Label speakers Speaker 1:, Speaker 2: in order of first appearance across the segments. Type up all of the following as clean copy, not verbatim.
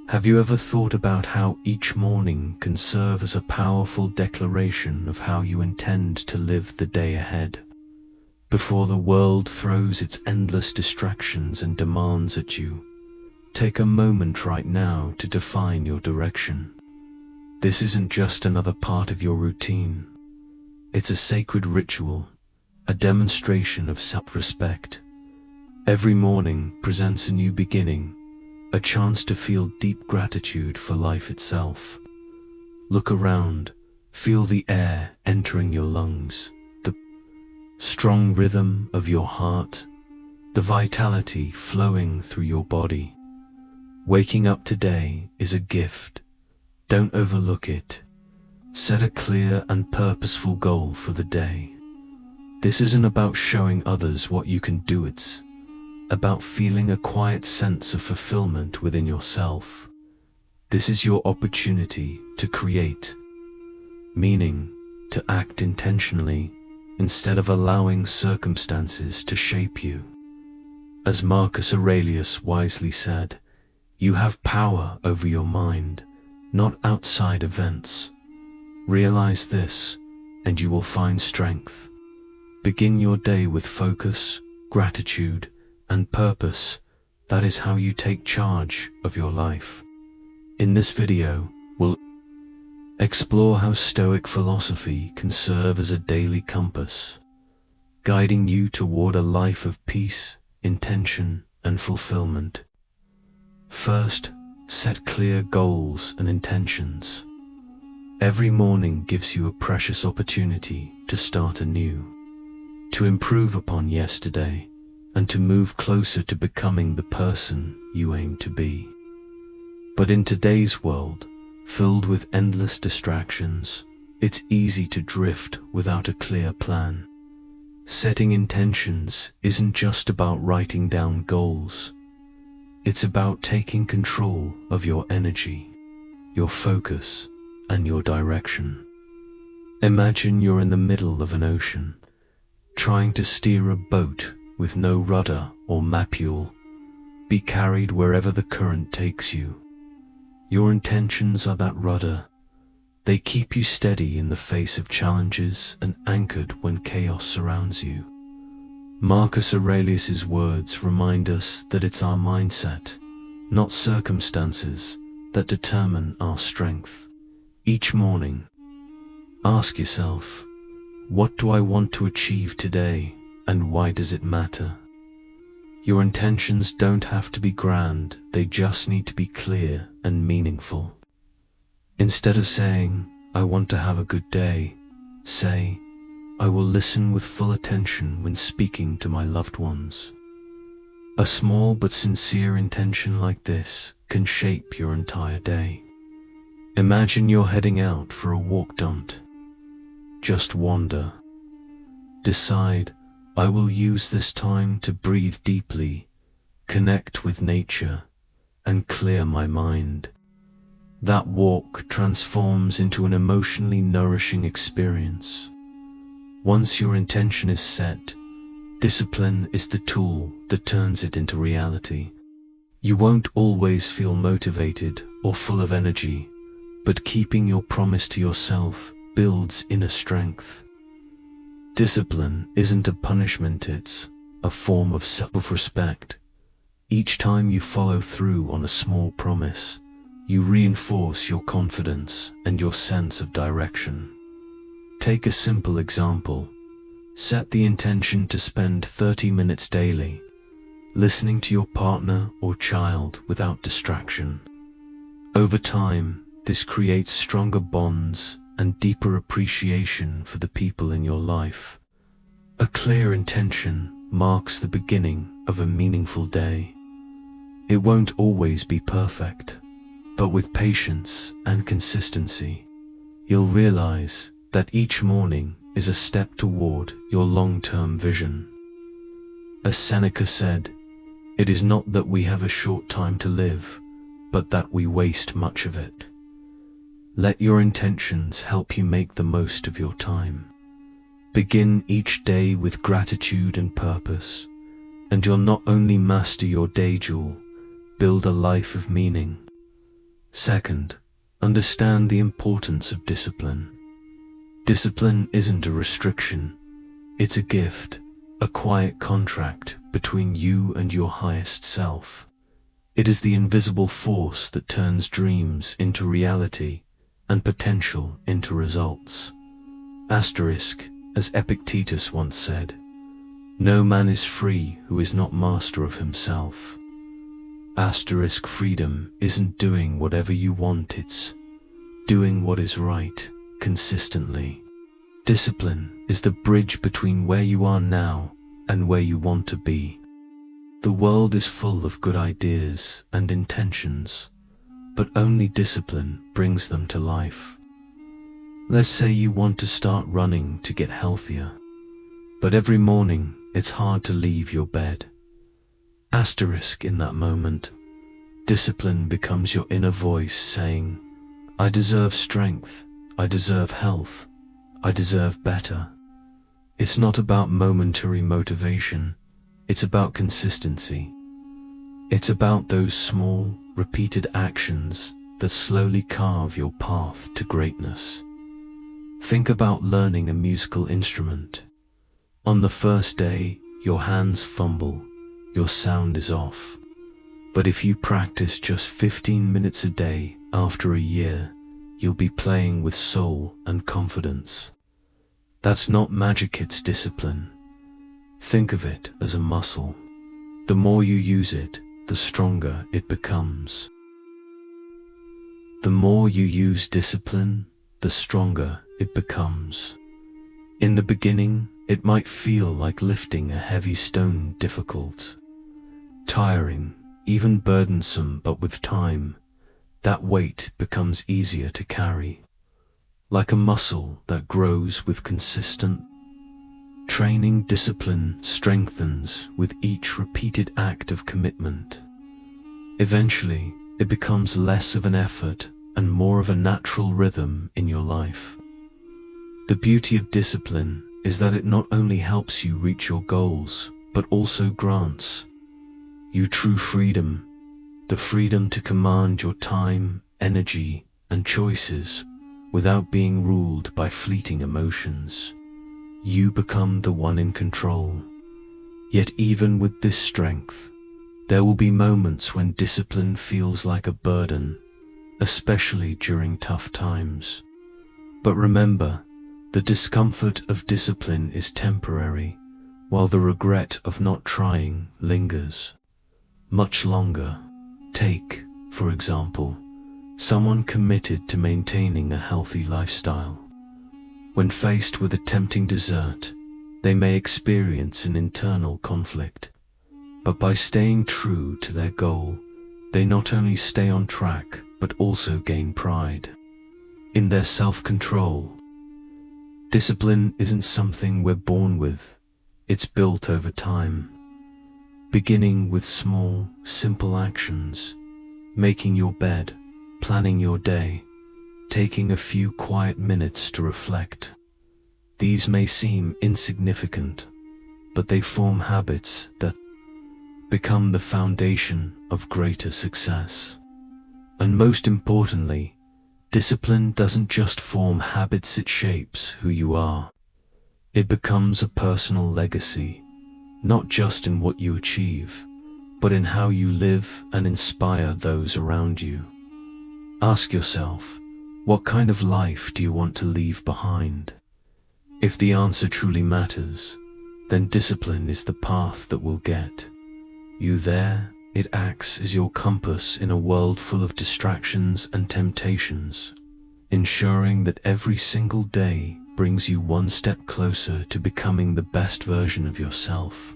Speaker 1: Have you ever thought about how each morning can serve as a powerful declaration of how you intend to live the day ahead? Before the world throws its endless distractions and demands at you, take a moment right now to define your direction. This isn't just another part of your routine. It's a sacred ritual, a demonstration of self-respect. Every morning presents a new beginning, a chance to feel deep gratitude for life itself. Look around, feel the air entering your lungs, the strong rhythm of your heart, the vitality flowing through your body. Waking up today is a gift. Don't overlook it. Set a clear and purposeful goal for the day. This isn't about showing others what you can do, it's about feeling a quiet sense of fulfillment within yourself. This is your opportunity to create meaning, to act intentionally, instead of allowing circumstances to shape you. As Marcus Aurelius wisely said, you have power over your mind, not outside events. Realize this, and you will find strength. Begin your day with focus, gratitude, and purpose. That is how you take charge of your life. In this video, we'll explore how Stoic philosophy can serve as a daily compass, guiding you toward a life of peace, intention, and fulfillment. First, set clear goals and intentions. Every morning gives you a precious opportunity to start anew, to improve upon yesterday, and to move closer to becoming the person you aim to be. But in today's world, filled with endless distractions, it's easy to drift without a clear plan. Setting intentions isn't just about writing down goals. It's about taking control of your energy, your focus, and your direction. Imagine you're in the middle of an ocean, trying to steer a boat with no rudder or mapule. Be carried wherever the current takes you. Your intentions are that rudder. They keep you steady in the face of challenges and anchored when chaos surrounds you. Marcus Aurelius's words remind us that it's our mindset, not circumstances, that determine our strength. Each morning, ask yourself, what do I want to achieve today, and why does it matter? Your intentions don't have to be grand, they just need to be clear and meaningful. Instead of saying, I want to have a good day, say, I will listen with full attention when speaking to my loved ones. A small but sincere intention like this can shape your entire day. Imagine you're heading out for a walk. Don't just wander. Decide, I will use this time to breathe deeply, connect with nature, and clear my mind. That walk transforms into an emotionally nourishing experience. Once your intention is set, discipline is the tool that turns it into reality. You won't always feel motivated or full of energy, but keeping your promise to yourself builds inner strength. Discipline isn't a punishment, it's a form of self-respect. Each time you follow through on a small promise, you reinforce your confidence and your sense of direction. Take a simple example. Set the intention to spend 30 minutes daily, listening to your partner or child without distraction. Over time, this creates stronger bonds and deeper appreciation for the people in your life. A clear intention marks the beginning of a meaningful day. It won't always be perfect, but with patience and consistency, you'll realize that each morning is a step toward your long-term vision. As Seneca said, it is not that we have a short time to live, but that we waste much of it. Let your intentions help you make the most of your time. Begin each day with gratitude and purpose, and you'll not only master your day, you'll build a life of meaning. Second, understand the importance of discipline. Discipline isn't a restriction, it's a gift, a quiet contract between you and your highest self. It is the invisible force that turns dreams into reality and potential into results. Asterisk, as Epictetus once said, "No man is free who is not master of himself." Asterisk, freedom isn't doing whatever you want, it's doing what is right, consistently. Discipline is the bridge between where you are now and where you want to be. The world is full of good ideas and intentions, but only discipline brings them to life. Let's say you want to start running to get healthier, but every morning it's hard to leave your bed. Asterisk, in that moment, discipline becomes your inner voice saying, "I deserve strength, I deserve health, I deserve better." It's not about momentary motivation, it's about consistency. It's about those small, repeated actions that slowly carve your path to greatness. Think about learning a musical instrument. On the first day, your hands fumble, your sound is off. But if you practice just 15 minutes a day, after a year, you'll be playing with soul and confidence. That's not magic, it's discipline. Think of it as a muscle. The more you use it, the stronger it becomes. The more you use discipline, the stronger it becomes. In the beginning, it might feel like lifting a heavy stone, difficult, tiring, even burdensome, but with time, that weight becomes easier to carry. Like a muscle that grows with consistent training, discipline strengthens with each repeated act of commitment. Eventually, it becomes less of an effort and more of a natural rhythm in your life. The beauty of discipline is that it not only helps you reach your goals, but also grants you true freedom, the freedom to command your time, energy, and choices without being ruled by fleeting emotions. You become the one in control. Yet even with this strength, there will be moments when discipline feels like a burden, especially during tough times. But remember, the discomfort of discipline is temporary, while the regret of not trying lingers much longer. Take, for example, someone committed to maintaining a healthy lifestyle. When faced with a tempting dessert, they may experience an internal conflict, but by staying true to their goal, they not only stay on track, but also gain pride in their self-control. Discipline isn't something we're born with, it's built over time. Beginning with small, simple actions, making your bed, planning your day, taking a few quiet minutes to reflect. These may seem insignificant, but they form habits that become the foundation of greater success. And most importantly, discipline doesn't just form habits, it shapes who you are. It becomes a personal legacy, not just in what you achieve, but in how you live and inspire those around you. Ask yourself, what kind of life do you want to leave behind? If the answer truly matters, then discipline is the path that will get you there. It acts as your compass in a world full of distractions and temptations, ensuring that every single day brings you one step closer to becoming the best version of yourself.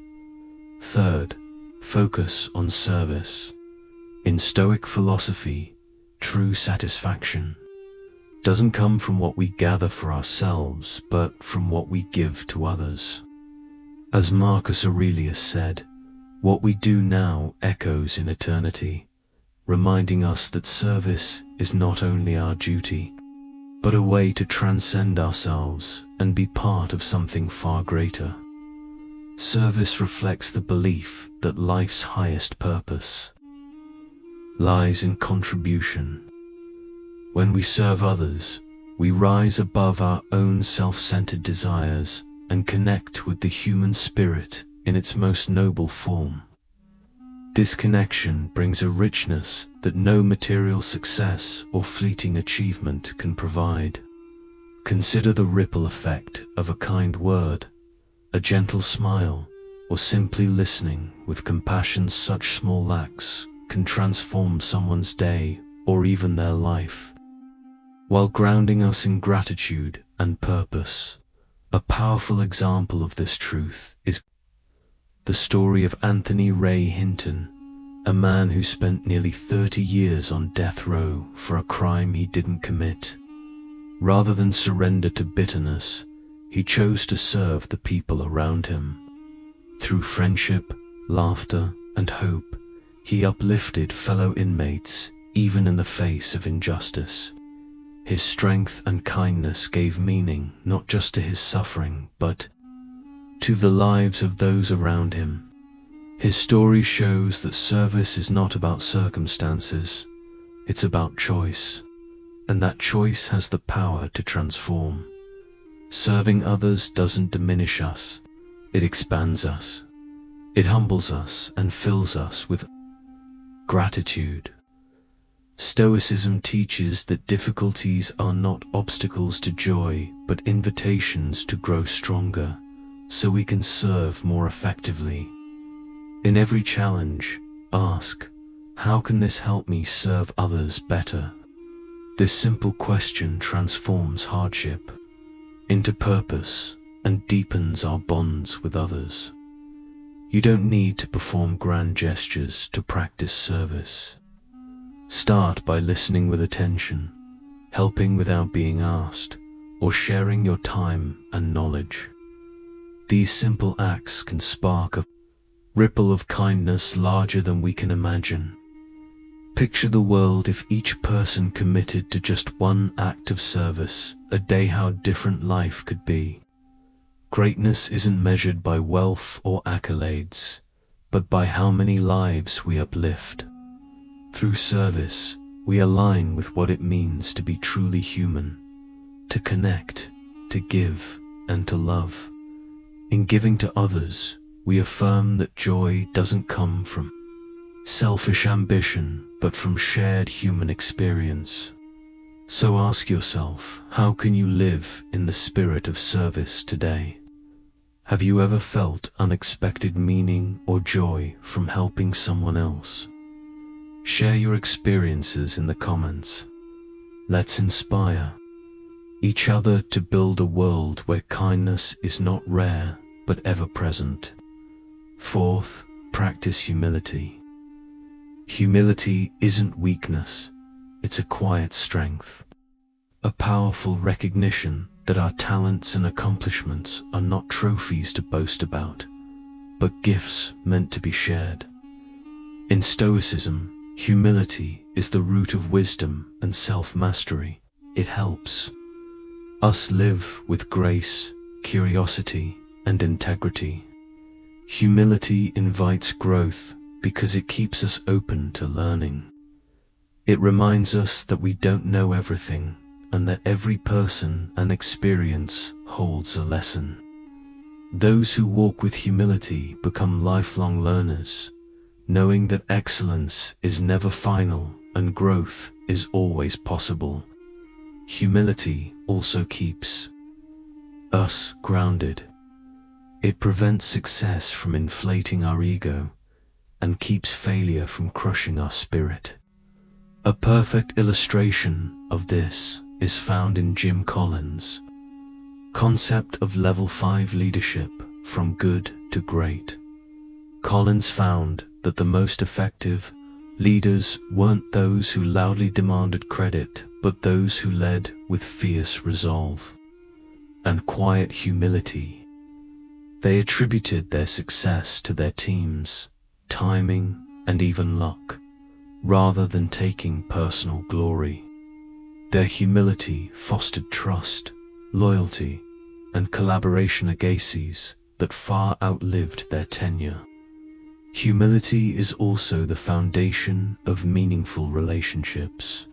Speaker 1: Third, focus on service. In Stoic philosophy, true satisfaction doesn't come from what we gather for ourselves, but from what we give to others. As Marcus Aurelius said, "What we do now echoes in eternity," reminding us that service is not only our duty, but a way to transcend ourselves and be part of something far greater. Service reflects the belief that life's highest purpose lies in contribution, When we serve others, we rise above our own self-centered desires and connect with the human spirit in its most noble form. This connection brings a richness that no material success or fleeting achievement can provide. Consider the ripple effect of a kind word, a gentle smile, or simply listening with compassion. Such small acts can transform someone's day or even their life, while grounding us in gratitude and purpose. A powerful example of this truth is the story of Anthony Ray Hinton, a man who spent nearly 30 years on death row for a crime he didn't commit. Rather than surrender to bitterness, he chose to serve the people around him. Through friendship, laughter, and hope, he uplifted fellow inmates, even in the face of injustice. His strength and kindness gave meaning not just to his suffering, but to the lives of those around him. His story shows that service is not about circumstances, it's about choice, and that choice has the power to transform. Serving others doesn't diminish us, it expands us. It humbles us and fills us with gratitude. Stoicism teaches that difficulties are not obstacles to joy, but invitations to grow stronger, so we can serve more effectively. In every challenge, ask, how can this help me serve others better? This simple question transforms hardship into purpose and deepens our bonds with others. You don't need to perform grand gestures to practice service. Start by listening with attention, helping without being asked, or sharing your time and knowledge. These simple acts can spark a ripple of kindness larger than we can imagine. Picture the world if each person committed to just one act of service a day. How different life could be. Greatness isn't measured by wealth or accolades, but by how many lives we uplift. Through service, we align with what it means to be truly human, to connect, to give, and to love. In giving to others, we affirm that joy doesn't come from selfish ambition, but from shared human experience. So ask yourself, how can you live in the spirit of service today? Have you ever felt unexpected meaning or joy from helping someone else? Share your experiences in the comments. Let's inspire each other to build a world where kindness is not rare, but ever present. Fourth, practice humility. Humility isn't weakness, it's a quiet strength. A powerful recognition that our talents and accomplishments are not trophies to boast about, but gifts meant to be shared. In Stoicism, humility is the root of wisdom and self-mastery. It helps us live with grace, curiosity, and integrity. Humility invites growth because it keeps us open to learning. It reminds us that we don't know everything, and that every person and experience holds a lesson. Those who walk with humility become lifelong learners, knowing that excellence is never final and growth is always possible. Humility also keeps us grounded. It prevents success from inflating our ego and keeps failure from crushing our spirit. A perfect illustration of this is found in Jim Collins' concept of level 5 leadership, from good to great. Collins found that the most effective leaders weren't those who loudly demanded credit, but those who led with fierce resolve and quiet humility. They attributed their success to their teams, timing, and even luck, rather than taking personal glory. Their humility fostered trust, loyalty, and collaboration agaces that far outlived their tenure. Humility is also the foundation of meaningful relationships.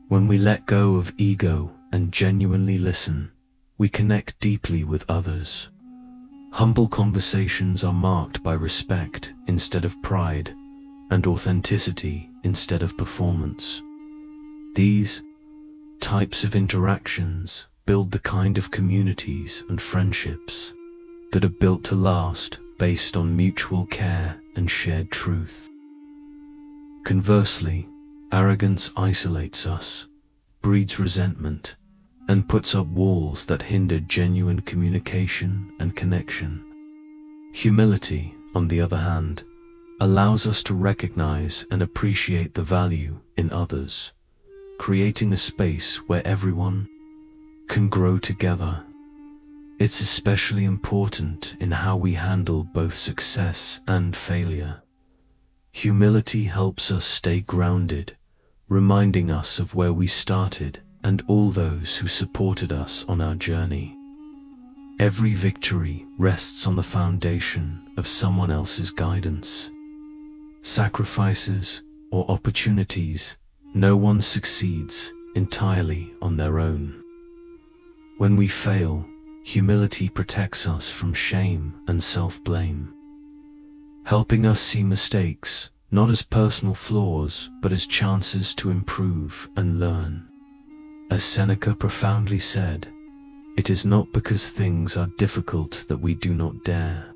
Speaker 1: When we let go of ego and genuinely listen, we connect deeply with others. Humble conversations are marked by respect instead of pride, and authenticity instead of performance. These types of interactions build the kind of communities and friendships that are built to last, based on mutual care and shared truth. Conversely, arrogance isolates us, breeds resentment, and puts up walls that hinder genuine communication and connection. Humility, on the other hand, allows us to recognize and appreciate the value in others, creating a space where everyone can grow together. It's especially important in how we handle both success and failure. Humility helps us stay grounded, reminding us of where we started and all those who supported us on our journey. Every victory rests on the foundation of someone else's guidance. Sacrifices or opportunities, no one succeeds entirely on their own. When we fail, humility protects us from shame and self-blame, helping us see mistakes not as personal flaws but as chances to improve and learn. As Seneca profoundly said, "It is not because things are difficult that we do not dare.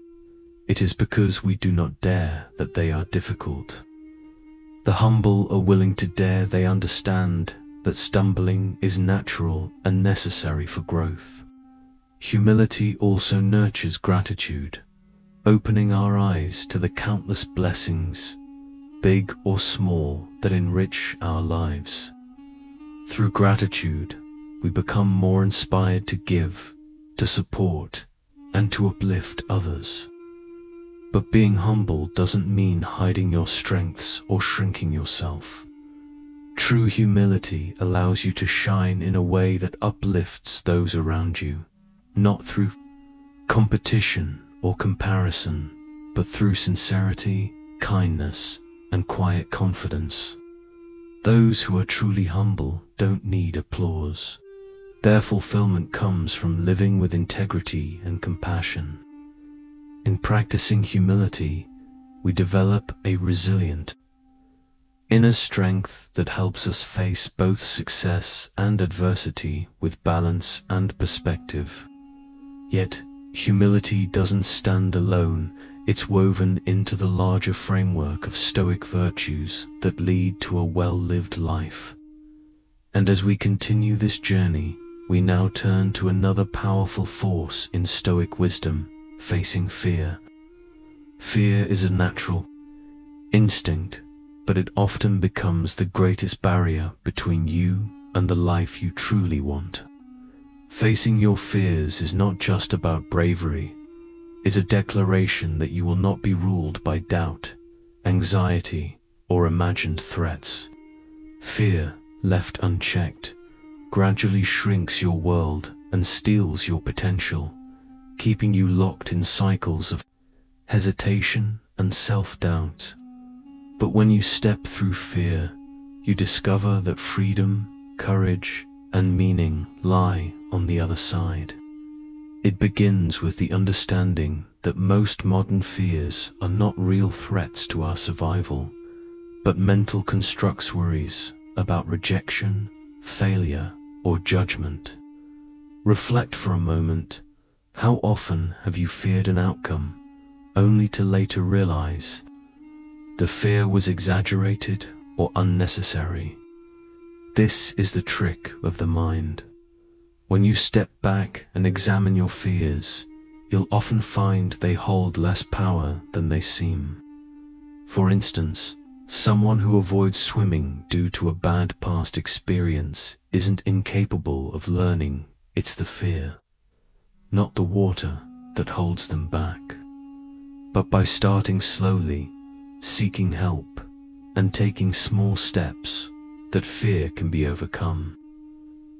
Speaker 1: It is because we do not dare that they are difficult." The humble are willing to dare. They understand that stumbling is natural and necessary for growth. Humility also nurtures gratitude, opening our eyes to the countless blessings, big or small, that enrich our lives. Through gratitude, we become more inspired to give, to support, and to uplift others. But being humble doesn't mean hiding your strengths or shrinking yourself. True humility allows you to shine in a way that uplifts those around you, not through competition or comparison, but through sincerity, kindness, and quiet confidence. Those who are truly humble don't need applause. Their fulfillment comes from living with integrity and compassion. In practicing humility, we develop a resilient inner strength that helps us face both success and adversity with balance and perspective. Yet, humility doesn't stand alone. It's woven into the larger framework of Stoic virtues that lead to a well-lived life. And as we continue this journey, we now turn to another powerful force in Stoic wisdom: facing fear. Fear is a natural instinct, but it often becomes the greatest barrier between you and the life you truly want. Facing your fears is not just about bravery. It's a declaration that you will not be ruled by doubt, anxiety, or imagined threats. Fear, left unchecked, gradually shrinks your world and steals your potential, keeping you locked in cycles of hesitation and self-doubt. But when you step through fear, you discover that freedom, courage, and meaning lie on the other side. It begins with the understanding that most modern fears are not real threats to our survival, but mental constructs, worries about rejection, failure, or judgment. Reflect for a moment. How often have you feared an outcome, only to later realize the fear was exaggerated or unnecessary? This is the trick of the mind. When you step back and examine your fears, you'll often find they hold less power than they seem. For instance, someone who avoids swimming due to a bad past experience isn't incapable of learning. It's the fear, not the water, that holds them back. But by starting slowly, seeking help, and taking small steps, that fear can be overcome.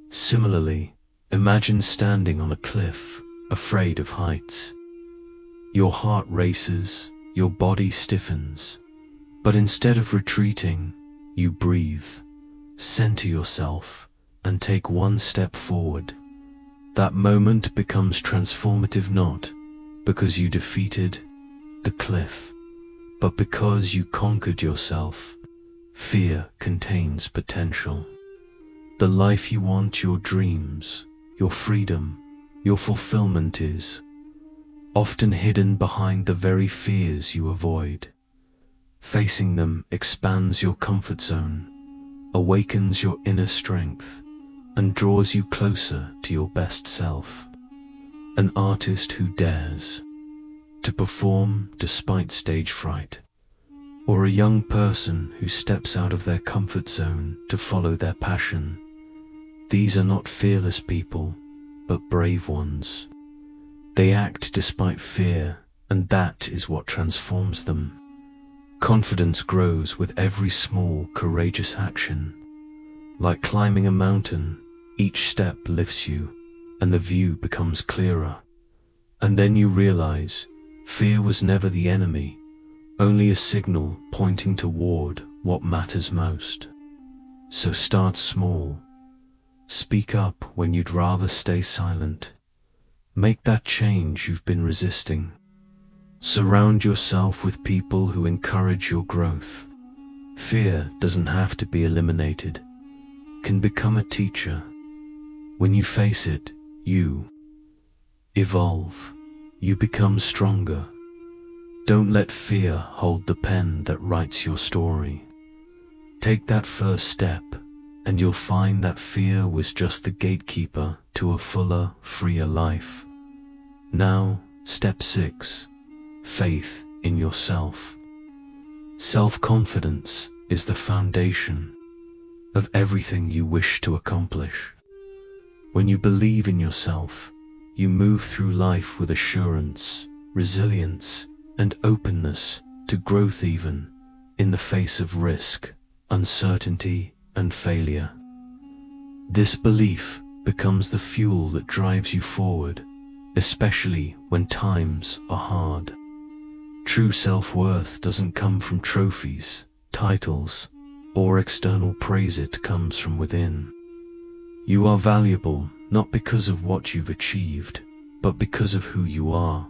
Speaker 1: Similarly, imagine standing on a cliff, afraid of heights. Your heart races, your body stiffens, but instead of retreating, you breathe. center yourself, and take one step forward. That moment becomes transformative not because you defeated the cliff, but because you conquered yourself. Fear contains potential. The life you want, your dreams, your freedom, your fulfillment is often hidden behind the very fears you avoid. Facing them expands your comfort zone, awakens your inner strength, and draws you closer to your best self. An artist who dares to perform despite stage fright, or a young person who steps out of their comfort zone to follow their passion. These are not fearless people, but brave ones. They act despite fear, and that is what transforms them. Confidence grows with every small, courageous action. Like climbing a mountain, each step lifts you, and the view becomes clearer. And then you realize, fear was never the enemy, only a signal pointing toward what matters most. So start small. Speak up when you'd rather stay silent. Make that change you've been resisting. Surround yourself with people who encourage your growth. Fear doesn't have to be eliminated. It can become a teacher. When you face it, you evolve. You become stronger. Don't let fear hold the pen that writes your story. Take that first step, and you'll find that fear was just the gatekeeper to a fuller, freer life. Now, step 6. Faith in yourself. Self-confidence is the foundation of everything you wish to accomplish. When you believe in yourself, you move through life with assurance, resilience, and openness to growth, even in the face of risk, uncertainty, and failure. This belief becomes the fuel that drives you forward, especially when times are hard. True self-worth doesn't come from trophies, titles, or external praise. It comes from within. You are valuable not because of what you've achieved, but because of who you are.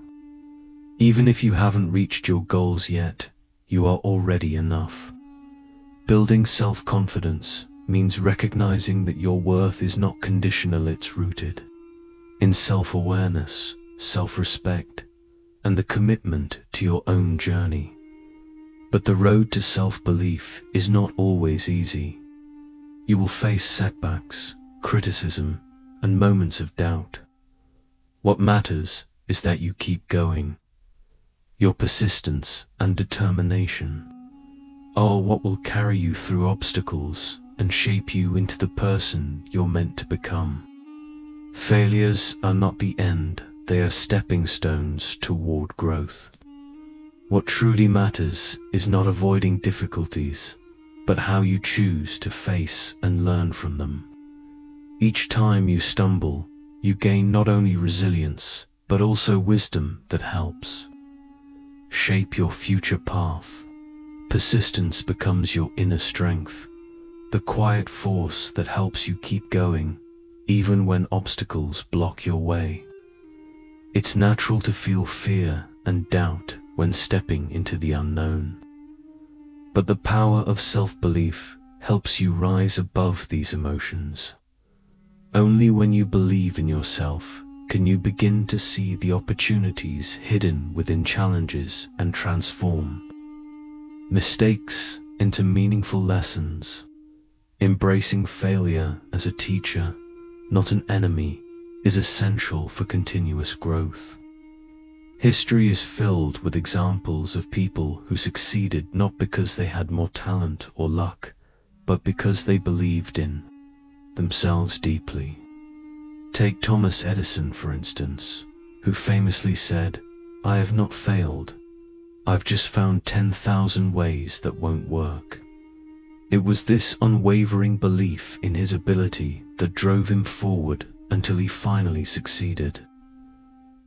Speaker 1: Even if you haven't reached your goals yet, you are already enough. Building self-confidence means recognizing that your worth is not conditional. It's rooted in self-awareness, self-respect, and the commitment to your own journey. But the road to self-belief is not always easy. You will face setbacks, criticism, and moments of doubt. What matters is that you keep going. Your persistence and determination are what will carry you through obstacles and shape you into the person you're meant to become. Failures are not the end, they are stepping stones toward growth. What truly matters is not avoiding difficulties, but how you choose to face and learn from them. Each time you stumble, you gain not only resilience, but also wisdom that helps shape your future path. Persistence becomes your inner strength, the quiet force that helps you keep going, even when obstacles block your way. It's natural to feel fear and doubt when stepping into the unknown. But the power of self-belief helps you rise above these emotions. Only when you believe in yourself can you begin to see the opportunities hidden within challenges and transform mistakes into meaningful lessons. Embracing failure as a teacher, not an enemy, is essential for continuous growth. History is filled with examples of people who succeeded not because they had more talent or luck, but because they believed in themselves deeply. Take Thomas Edison, for instance, who famously said, "I have not failed. I've just found 10,000 ways that won't work." It was this unwavering belief in his ability that drove him forward until he finally succeeded.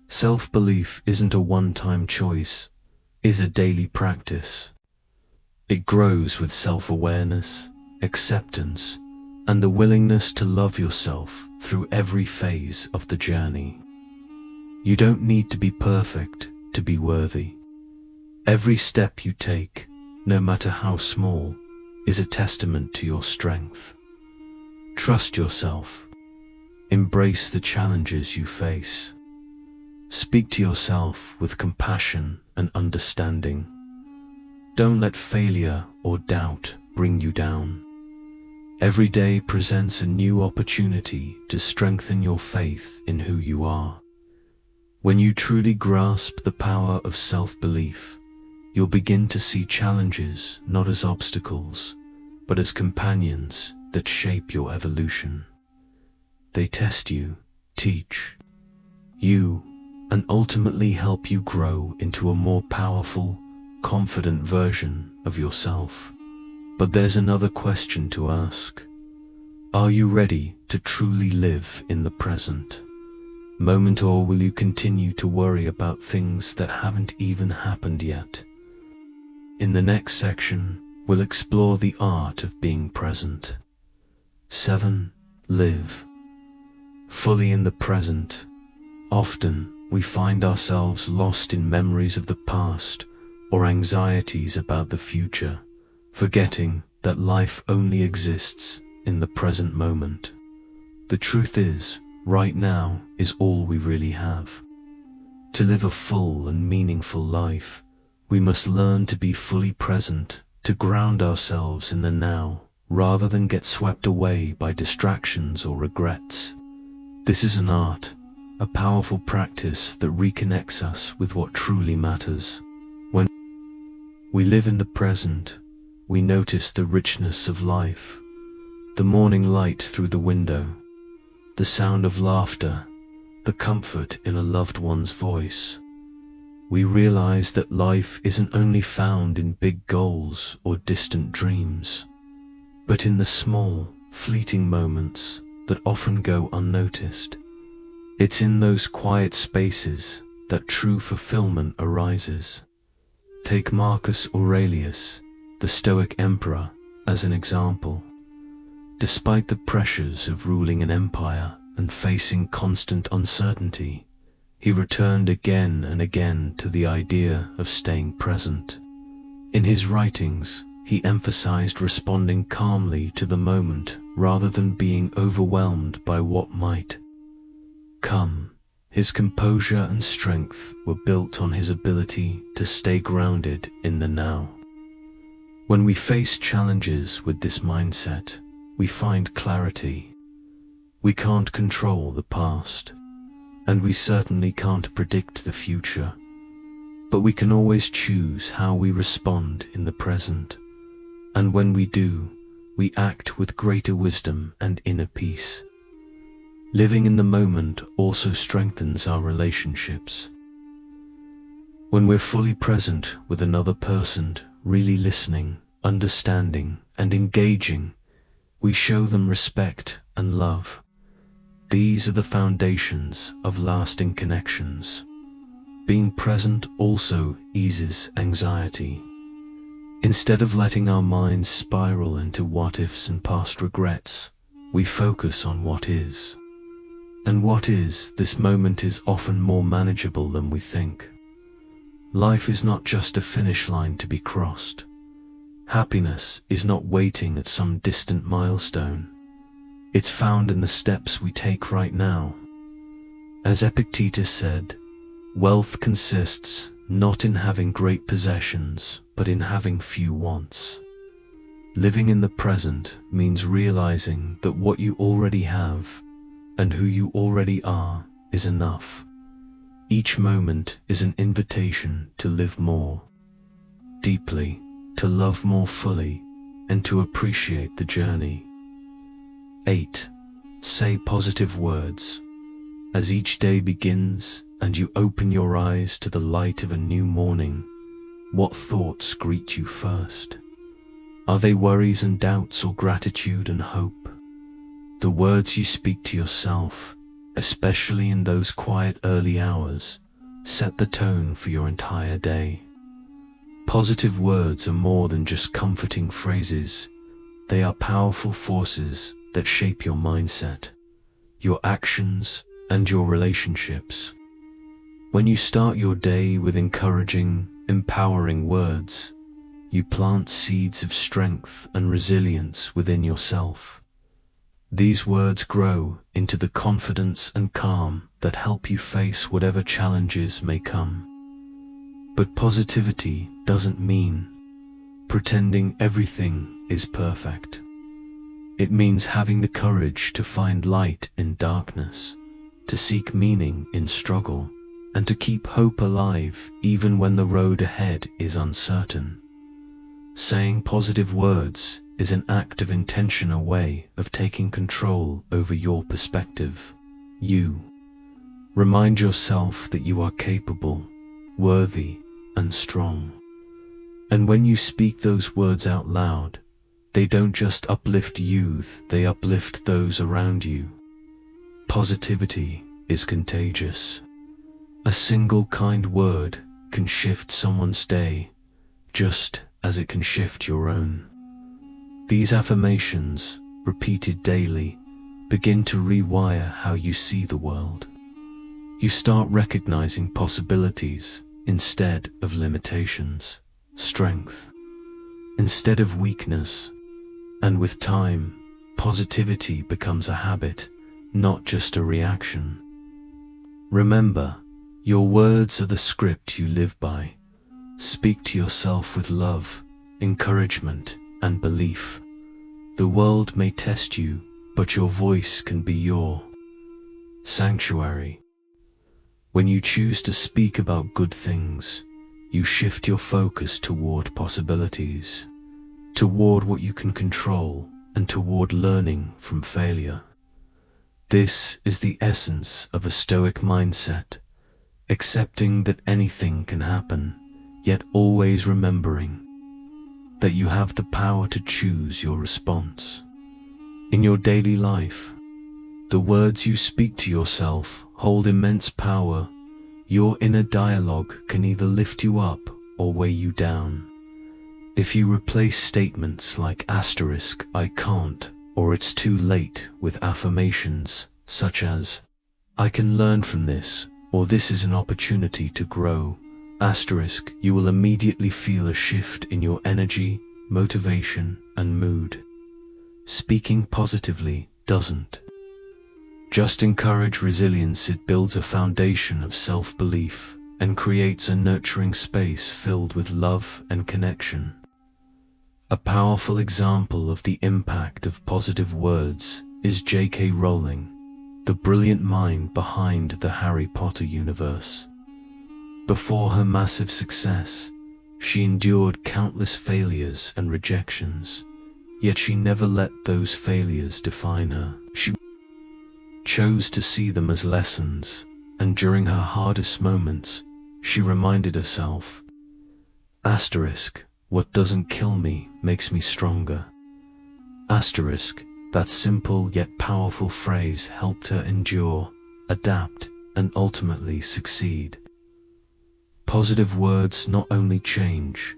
Speaker 1: Self-belief isn't a one-time choice, it's a daily practice. It grows with self-awareness, acceptance, and the willingness to love yourself through every phase of the journey. You don't need to be perfect to be worthy. Every step you take, no matter how small, is a testament to your strength. Trust yourself. Embrace the challenges you face. Speak to yourself with compassion and understanding. Don't let failure or doubt bring you down. Every day presents a new opportunity to strengthen your faith in who you are. When you truly grasp the power of self-belief, you'll begin to see challenges not as obstacles, but as companions that shape your evolution. They test you, teach you, and ultimately help you grow into a more powerful, confident version of yourself. But there's another question to ask. Are you ready to truly live in the present moment, or will you continue to worry about things that haven't even happened yet? In the next section, we'll explore the art of being present. 7. Live fully in the present. Often, we find ourselves lost in memories of the past or anxieties about the future, forgetting that life only exists in the present moment. The truth is, right now is all we really have. To live a full and meaningful life, we must learn to be fully present, to ground ourselves in the now, rather than get swept away by distractions or regrets. This is an art, a powerful practice that reconnects us with what truly matters. When we live in the present, we notice the richness of life, the morning light through the window, the sound of laughter, the comfort in a loved one's voice. We realize that life isn't only found in big goals or distant dreams, but in the small, fleeting moments that often go unnoticed. It's in those quiet spaces that true fulfillment arises. Take Marcus Aurelius, the Stoic emperor, as an example. Despite the pressures of ruling an empire and facing constant uncertainty, he returned again and again to the idea of staying present. In his writings, he emphasized responding calmly to the moment rather than being overwhelmed by what might come. His composure and strength were built on his ability to stay grounded in the now. When we face challenges with this mindset, we find clarity. We can't control the past, and we certainly can't predict the future, but we can always choose how we respond in the present. And when we do, we act with greater wisdom and inner peace. Living in the moment also strengthens our relationships. When we're fully present with another person, really listening, understanding, and engaging, we show them respect and love. These are the foundations of lasting connections. Being present also eases anxiety. Instead of letting our minds spiral into what-ifs and past regrets, we focus on what is. And what is, this moment is often more manageable than we think. Life is not just a finish line to be crossed. Happiness is not waiting at some distant milestone. It's found in the steps we take right now. As Epictetus said, wealth consists not in having great possessions, but in having few wants. Living in the present means realizing that what you already have and who you already are is enough. Each moment is an invitation to live more deeply, to love more fully, and to appreciate the journey. 8. Say positive words. As each day begins and you open your eyes to the light of a new morning, what thoughts greet you first? Are they worries and doubts, or gratitude and hope? The words you speak to yourself, especially in those quiet early hours, set the tone for your entire day. Positive words are more than just comforting phrases. They are powerful forces that shape your mindset, your actions, and your relationships. When you start your day with encouraging, empowering words, you plant seeds of strength and resilience within yourself. These words grow into the confidence and calm that help you face whatever challenges may come. But positivity doesn't mean pretending everything is perfect. It means having the courage to find light in darkness, to seek meaning in struggle, and to keep hope alive even when the road ahead is uncertain. Saying positive words is an act of intentional way of taking control over your perspective. You remind yourself that you are capable, worthy, and strong. And when you speak those words out loud, they don't just uplift you, they uplift those around you. Positivity is contagious. A single kind word can shift someone's day, just as it can shift your own. These affirmations, repeated daily, begin to rewire how you see the world. You start recognizing possibilities instead of limitations, strength instead of weakness, and with time, positivity becomes a habit, not just a reaction. Remember, your words are the script you live by. Speak to yourself with love, encouragement, and belief. The world may test you, but your voice can be your sanctuary. When you choose to speak about good things, you shift your focus toward possibilities, toward what you can control, and toward learning from failure. This is the essence of a Stoic mindset, accepting that anything can happen, yet always remembering that you have the power to choose your response. In your daily life, the words you speak to yourself hold immense power. Your inner dialogue can either lift you up or weigh you down. If you replace statements like "I can't" or "it's too late" with affirmations such as "I can learn from this" or "this is an opportunity to grow," you will immediately feel a shift in your energy, motivation, and mood. Speaking positively doesn't just encourage resilience, it builds a foundation of self-belief and creates a nurturing space filled with love and connection. A powerful example of the impact of positive words is J.K. Rowling, the brilliant mind behind the Harry Potter universe. Before her massive success, she endured countless failures and rejections, yet she never let those failures define her. She chose to see them as lessons, and during her hardest moments, she reminded herself, "What doesn't kill me makes me stronger." That simple yet powerful phrase helped her endure, adapt, and ultimately succeed. Positive words not only change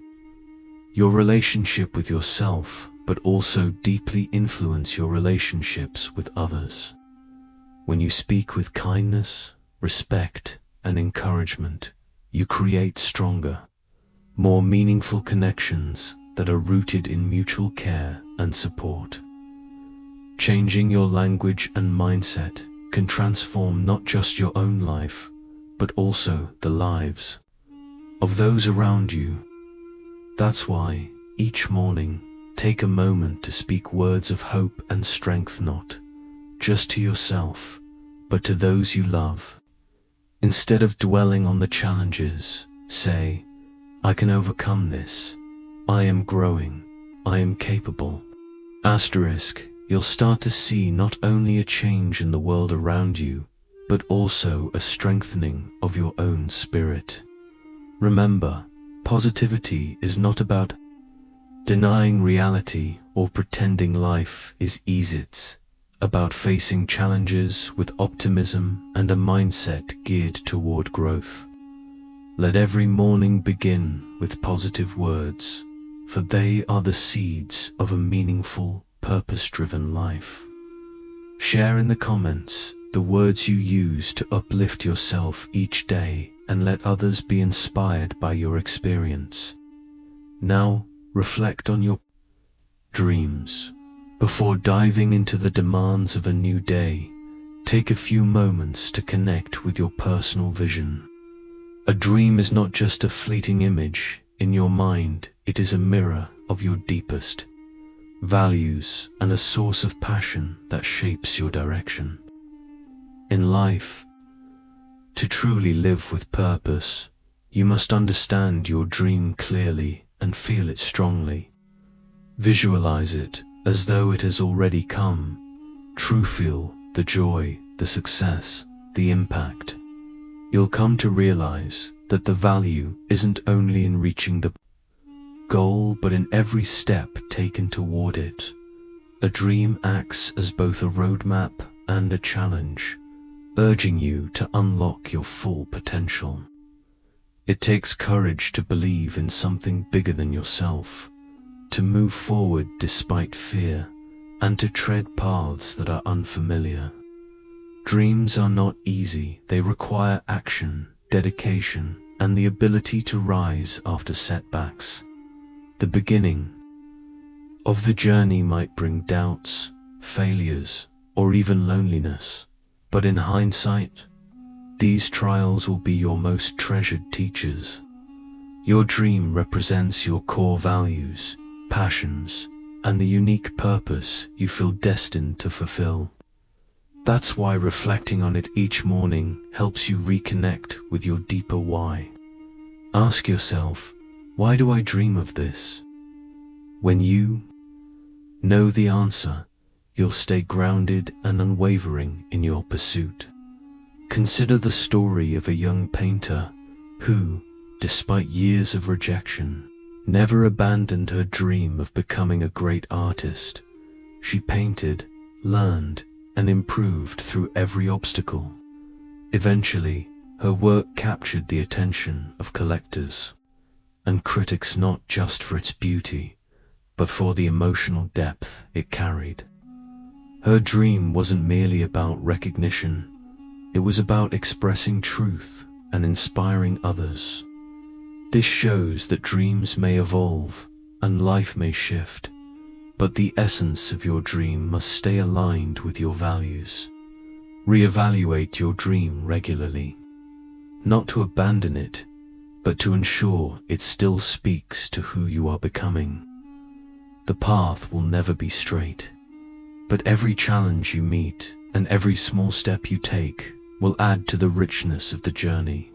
Speaker 1: your relationship with yourself, but also deeply influence your relationships with others. When you speak with kindness, respect, and encouragement, you create stronger, more meaningful connections that are rooted in mutual care and support. Changing your language and mindset can transform not just your own life, but also the lives of those around you. That's why, each morning, take a moment to speak words of hope and strength, not just to yourself, but to those you love. Instead of dwelling on the challenges, say, "I can overcome this. I am growing. I am capable." You'll start to see not only a change in the world around you, but also a strengthening of your own spirit. Remember, positivity is not about denying reality or pretending life is easy. It's about facing challenges with optimism and a mindset geared toward growth. Let every morning begin with positive words, for they are the seeds of a meaningful, purpose-driven life. Share in the comments the words you use to uplift yourself each day and let others be inspired by your experience. Now, reflect on your dreams. Before diving into the demands of a new day, take a few moments to connect with your personal vision. A dream is not just a fleeting image in your mind, it is a mirror of your deepest values and a source of passion that shapes your direction. In life, to truly live with purpose, you must understand your dream clearly and feel it strongly. Visualize it as though it has already come. Feel the joy, the success, the impact. You'll come to realize that the value isn't only in reaching the goal, but in every step taken toward it. A dream acts as both a roadmap and a challenge, urging you to unlock your full potential. It takes courage to believe in something bigger than yourself, to move forward despite fear, and to tread paths that are unfamiliar. Dreams are not easy, they require action, dedication, and the ability to rise after setbacks. The beginning of the journey might bring doubts, failures, or even loneliness, but in hindsight, these trials will be your most treasured teachers. Your dream represents your core values, passions, and the unique purpose you feel destined to fulfill. That's why reflecting on it each morning helps you reconnect with your deeper why. Ask yourself, why do I dream of this? When you know the answer, you'll stay grounded and unwavering in your pursuit. Consider the story of a young painter who, despite years of rejection, never abandoned her dream of becoming a great artist. She painted, learned, and improved through every obstacle. Eventually, her work captured the attention of collectors and critics, not just for its beauty, but for the emotional depth it carried. Her dream wasn't merely about recognition, it was about expressing truth and inspiring others. This shows that dreams may evolve and life may shift, but the essence of your dream must stay aligned with your values. Reevaluate your dream regularly, not to abandon it, but to ensure it still speaks to who you are becoming. The path will never be straight, but every challenge you meet and every small step you take will add to the richness of the journey.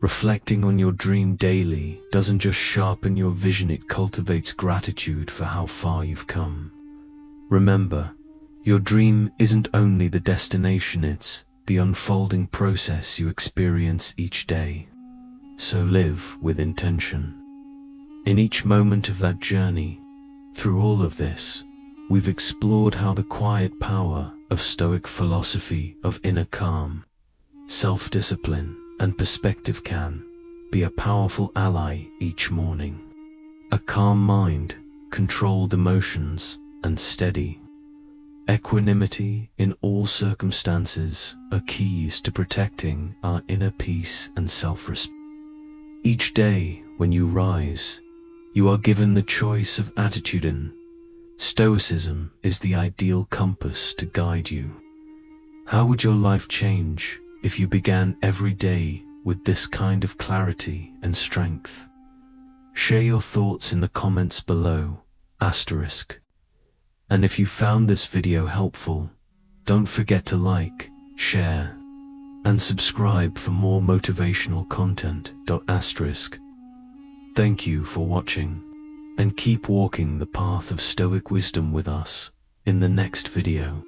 Speaker 1: Reflecting on your dream daily doesn't just sharpen your vision, it cultivates gratitude for how far you've come. Remember, your dream isn't only the destination, it's the unfolding process you experience each day. So live with intention. In each moment of that journey, through all of this, we've explored how the quiet power of Stoic philosophy of inner calm, self-discipline, and perspective can be a powerful ally each morning. A calm mind, controlled emotions, and steady equanimity in all circumstances are keys to protecting our inner peace and self-respect. Each day, when you rise, you are given the choice of attitude, and Stoicism is the ideal compass to guide you. How would your life change if you began every day with this kind of clarity and strength? Share your thoughts in the comments below, *. And if you found this video helpful, don't forget to like, share, and subscribe for more motivational content. *. Thank you for watching, and keep walking the path of Stoic wisdom with us in the next video.